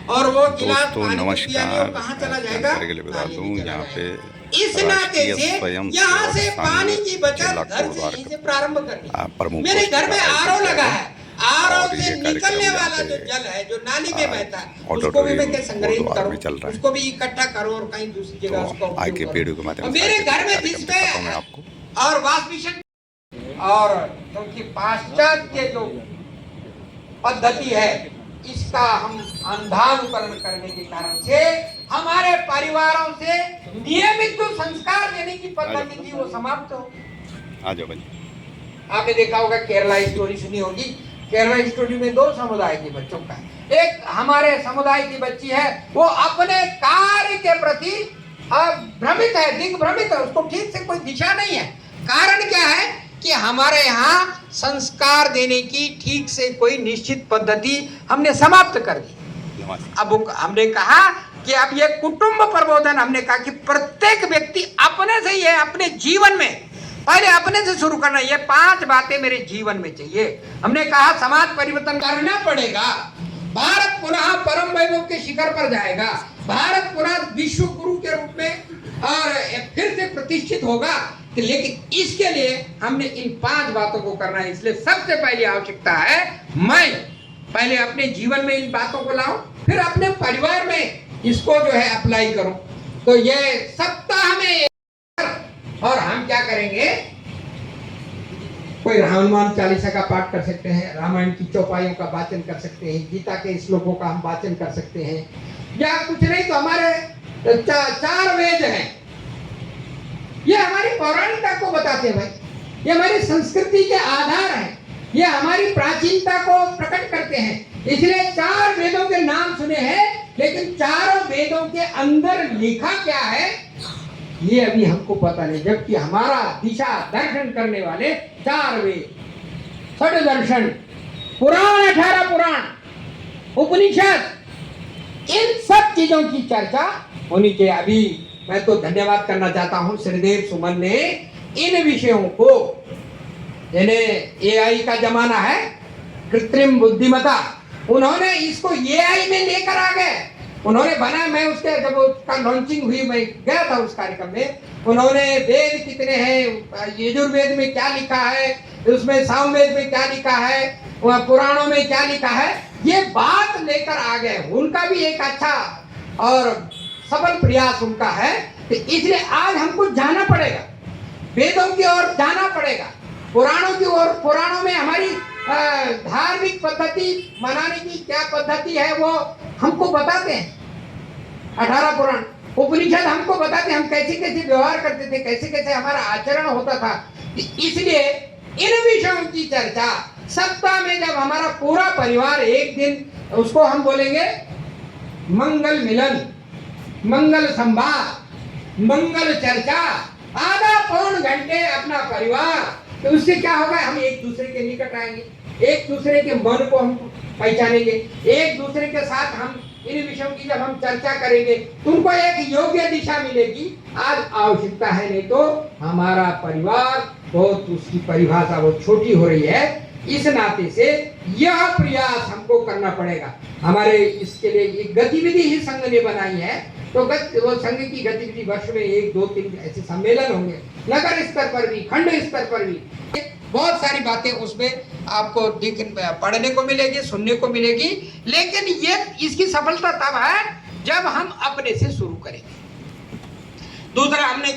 और वो गिलास दोस्तों पानी को पिया नहीं, वो नमस्कार। कहाँ चला जाएगा? जानकारी के लिए बता नाली दूं, में चला यहाँ पे जाएगा। इस नाते राष्ट्रीय से स्वयं यहाँ से सेवक पानी संघ की बचत जिला घर से कोरबा यहीं से प्रारंभ करनी है। प्रमुख मेरे घर में आरओ लगा है, आरओ और से ये निकलने कार्यक्रम वाला यहाँ जो पे जल है, जो नाली में बहता है, उसको भी ऑडिटोरियम मैं क्या संग्रहित कोटद्वार में चल करूँ, रहा है। उसको भी इकट्ठा करूँ और कहीं दूसरी जगह तो उसका आज के उपयोग वीडियो के करूँ। माध्यम और से मेरे आज के घर में कार्यक्रम दिखाता हूं मैं आपको। और वाश मिशन और क्योंकि पाश्चात्य जो पद्धति है, इसका हम अंधानुकरण करने के कारण से हमारे परिवारों से नियमित जो संस्कार देने की पद्धति थी वो समाप्त हो। आ जाओ भाई। आपने देखा होगा, केरला स्टोरी सुनी होगी। केरला स्टोरी में दो समुदाय के बच्चों का है। एक हमारे समुदाय की बच्ची है, वो अपने कार्य के प्रति भ्रमित है, दिग्भ्रमित है, उसको ठीक से कोई दिशा नहीं है। कारण क्या है कि हमारे यहाँ संस्कार देने की ठीक से कोई निश्चित पद्धति हमने समाप्त कर दी। अब हमने कहा कि अब ये कुटुंब प्रबोधन, हमने कहा कि प्रत्येक व्यक्ति अपने से ही है, अपने जीवन में पहले अपने से शुरू करना। ये 5 बातें मेरे जीवन में चाहिए। हमने कहा समाज परिवर्तन करना पड़ेगा, भारत पुनः परम वैभव के शिखर पर जाएगा, भारत पुनः विश्व गुरु के रूप में और फिर से प्रतिष्ठित होगा। लेकिन इसके लिए हमने इन 5 बातों को करना है। इसलिए सबसे पहली आवश्यकता है, मैं पहले अपने जीवन में इन बातों को लाऊं, फिर अपने परिवार में इसको जो है अप्लाई करूं। तो ये सप्ताह में, और हम क्या करेंगे, कोई हनुमान चालीसा का पाठ कर सकते हैं, रामायण की चौपाइयों का वाचन कर सकते हैं, गीता के श्लोकों का हम वाचन कर सकते हैं, या कुछ नहीं तो हमारे 4 वेद हैं, ये हमारी पौराणिकता को बताते हैं भाई। ये हमारी संस्कृति के आधार हैं, ये हमारी प्राचीनता को प्रकट करते हैं। इसलिए 4 वेदों के नाम सुने हैं, लेकिन 4 वेदों के अंदर लिखा क्या है ये अभी हमको पता नहीं। जबकि हमारा दिशा दर्शन करने वाले 4 वेद, षड दर्शन, पुराण, 18 पुराण, उपनिषद, इन सब चीजों की चर्चा होनी चाहिए। अभी मैं तो धन्यवाद करना चाहता हूं, श्रीदेव सुमन ने इन विषयों को, यानी एआई का जमाना है, कृत्रिम बुद्धिमत्ता, उन्होंने इसको एआई में लेकर आ गए। उन्होंने बना, मैं उसके जब उसका लॉन्चिंग हुई, मैं गया था उस कार्यक्रम में। उन्होंने वेद कितने हैं, यजुर्वेद में क्या लिखा है, उसमें सामवेद में क्या लिखा है, पुराणों में क्या लिखा है, ये बात लेकर आ गए। उनका भी एक अच्छा और सफल प्रयास उनका है। तो इसलिए आज हमको जाना पड़ेगा, वेदों की ओर जाना पड़ेगा, पुराणों की ओर। पुराणों में हमारी धार्मिक पद्धति मनाने की क्या पद्धति है वो हमको बताते हैं, 18 पुराण। उपनिषद हमको बताते हैं हम कैसे कैसे व्यवहार करते थे, कैसे कैसे हमारा आचरण होता था। इसलिए इन विषयों की चर्चा सप्ताह में, जब हमारा पूरा परिवार एक दिन, उसको हम बोलेंगे मंगल मिलन, मंगल संवाद, मंगल चर्चा, आधा पौन घंटे अपना परिवार। तो उससे क्या होगा, हम एक दूसरे के निकट आएंगे, एक दूसरे के मन को हम पहचानेंगे, एक दूसरे के साथ हम इन विषयों की जब हम चर्चा करेंगे, तुमको एक योग्य दिशा मिलेगी। आज आवश्यकता है, नहीं तो हमारा परिवार बहुत, उसकी परिभाषा बहुत छोटी हो रही है। इस नाते से यह प्रयास हमको करना पड़ेगा। हमारे इसके लिए एक गतिविधि ही संघ ने बनाई है। तो वो संघ की गतिविधि वर्ष में 1, 2, 3 ऐसे सम्मेलन होंगे, नगर स्तर पर भी, खंड स्तर पर भी। बहुत सारी बातें उसमें आपको पढ़ने को मिलेगी, सुनने को मिलेगी। लेकिन ये इसकी सफलता तब है जब हम अपने से शुरू करेंगे। दूसरा हमने